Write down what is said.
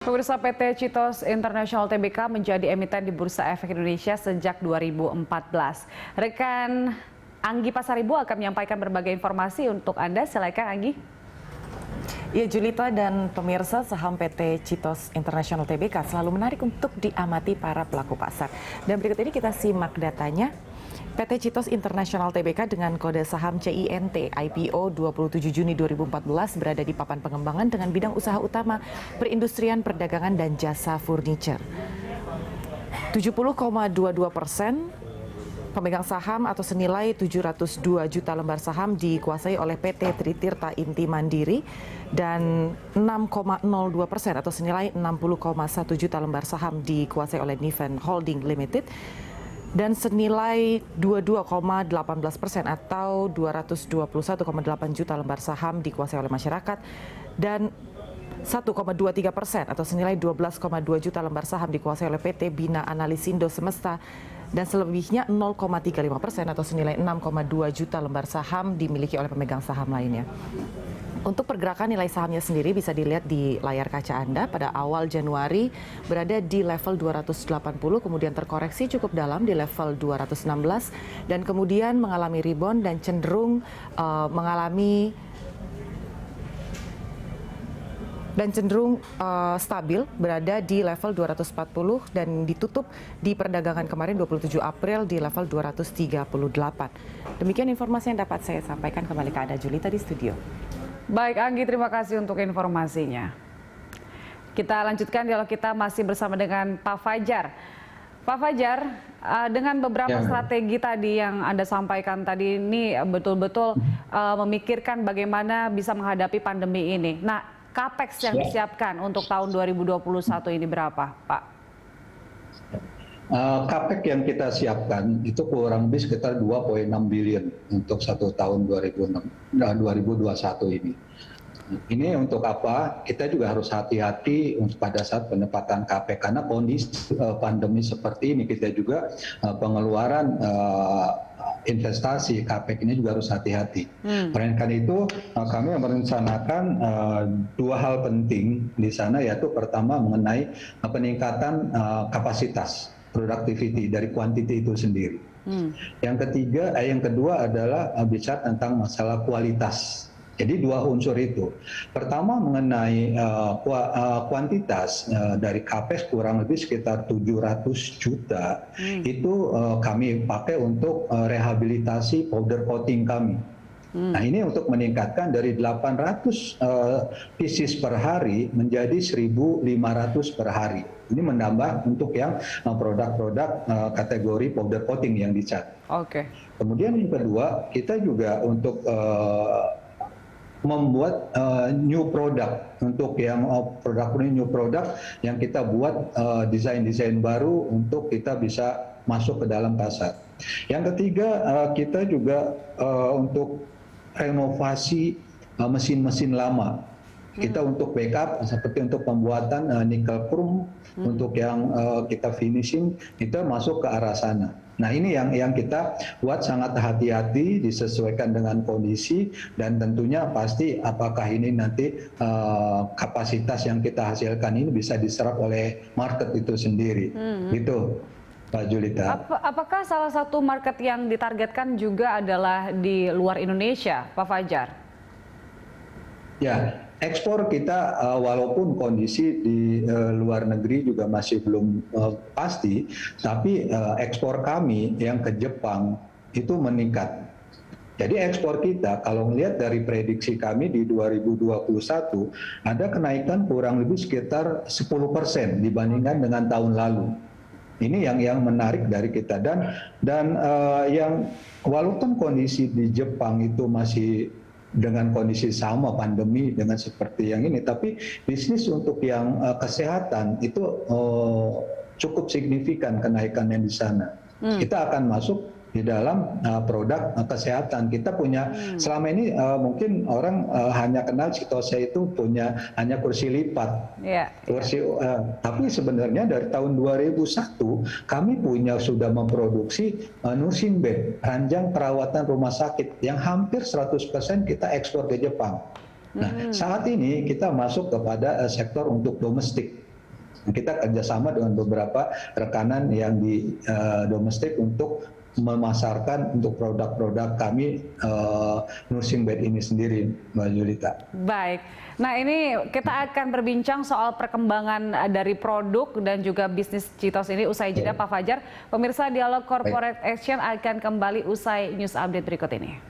Pemirsa, PT Citos International Tbk menjadi emiten di Bursa Efek Indonesia sejak 2014. Rekan Anggi Pasaribu akan menyampaikan berbagai informasi untuk Anda. Silakan Anggi. Ya, Julita dan pemirsa, saham PT Citos International Tbk selalu menarik untuk diamati para pelaku pasar. Dan berikut ini kita simak datanya. PT Citos International Tbk dengan kode saham CINT IPO 27 Juni 2014 berada di papan pengembangan dengan bidang usaha utama perindustrian, perdagangan, dan jasa furniture. 70,22% pemegang saham atau senilai 702 juta lembar saham dikuasai oleh PT Tritirta Inti Mandiri dan 6,02% atau senilai 60,1 juta lembar saham dikuasai oleh Niven Holding Limited dan senilai 22,18% atau 221,8 juta lembar saham dikuasai oleh masyarakat dan 1,23% atau senilai 12,2 juta lembar saham dikuasai oleh PT Bina Analisindo Semesta dan selebihnya 0,35% atau senilai 6,2 juta lembar saham dimiliki oleh pemegang saham lainnya. Untuk pergerakan nilai sahamnya sendiri bisa dilihat di layar kaca Anda. Pada awal Januari berada di level 280, kemudian terkoreksi cukup dalam di level 216 dan kemudian mengalami rebound dan cenderung stabil berada di level 240 dan ditutup di perdagangan kemarin 27 April di level 238. Demikian informasi yang dapat saya sampaikan. Kembali ke Anda, Julita, di studio. Baik Anggi, terima kasih untuk informasinya. Kita lanjutkan dialog kita masih bersama dengan Pak Fajar. Pak Fajar, dengan beberapa strategi tadi yang Anda sampaikan tadi ini betul-betul memikirkan bagaimana bisa menghadapi pandemi ini. Nah, CAPEX yang disiapkan untuk tahun 2021 ini berapa, Pak? CAPEX yang kita siapkan itu kurang lebih sekitar 2,6 billion untuk satu tahun 2021 ini. Ini untuk apa? Kita juga harus hati-hati pada saat penempatan CAPEX karena kondisi pandemi seperti ini kita juga pengeluaran investasi CAPEX ini juga harus hati-hati. Karena itu kami merencanakan dua hal penting di sana, yaitu pertama mengenai peningkatan kapasitas productivity dari quantity itu sendiri. Yang kedua adalah bicara tentang masalah kualitas. Jadi dua unsur itu. Pertama mengenai kuantitas dari CAPEX kurang lebih sekitar 700 juta itu kami pakai untuk rehabilitasi powder coating kami. Nah, ini untuk meningkatkan dari 800 pieces per hari menjadi 1.500 per hari. Ini menambah untuk yang produk-produk kategori powder coating yang dicat. Kemudian yang kedua, kita juga untuk membuat new product, untuk yang new product yang kita buat desain-desain baru untuk kita bisa masuk ke dalam pasar. Yang ketiga, kita juga untuk renovasi mesin-mesin lama. Kita untuk backup seperti untuk pembuatan nickel chrome, untuk yang kita finishing kita masuk ke arah sana. Nah, ini yang kita buat sangat hati-hati, disesuaikan dengan kondisi dan tentunya pasti apakah ini nanti kapasitas yang kita hasilkan ini bisa diserap oleh market itu sendiri. Gitu, Pak Julita. Apakah salah satu market yang ditargetkan juga adalah di luar Indonesia, Pak Fajar? Ya, ekspor kita walaupun kondisi di luar negeri juga masih belum pasti, tapi ekspor kami yang ke Jepang itu meningkat. Jadi ekspor kita kalau melihat dari prediksi kami di 2021 ada kenaikan kurang lebih sekitar 10% dibandingkan dengan tahun lalu. Ini yang menarik dari kita dan yang walaupun kondisi di Jepang itu masih dengan kondisi sama pandemi dengan seperti yang ini, tapi bisnis untuk yang kesehatan itu cukup signifikan kenaikannya di sana. Kita akan masuk di dalam produk kesehatan. Kita punya selama ini mungkin orang hanya kenal Citose itu punya hanya kursi lipat. Tapi sebenarnya dari tahun 2001 kami sudah memproduksi nursing bed, ranjang perawatan rumah sakit yang hampir 100% kita ekspor ke Jepang. Nah, saat ini kita masuk kepada sektor untuk domestik. Kita kerjasama dengan beberapa rekanan yang di domestik untuk memasarkan untuk produk-produk kami nursing bed ini sendiri, Mbak Julita. Baik, nah ini kita akan berbincang soal perkembangan dari produk dan juga bisnis Citos ini usai jeda Pak Fajar. Pemirsa, Dialog Corporate Action akan kembali usai news update berikut ini.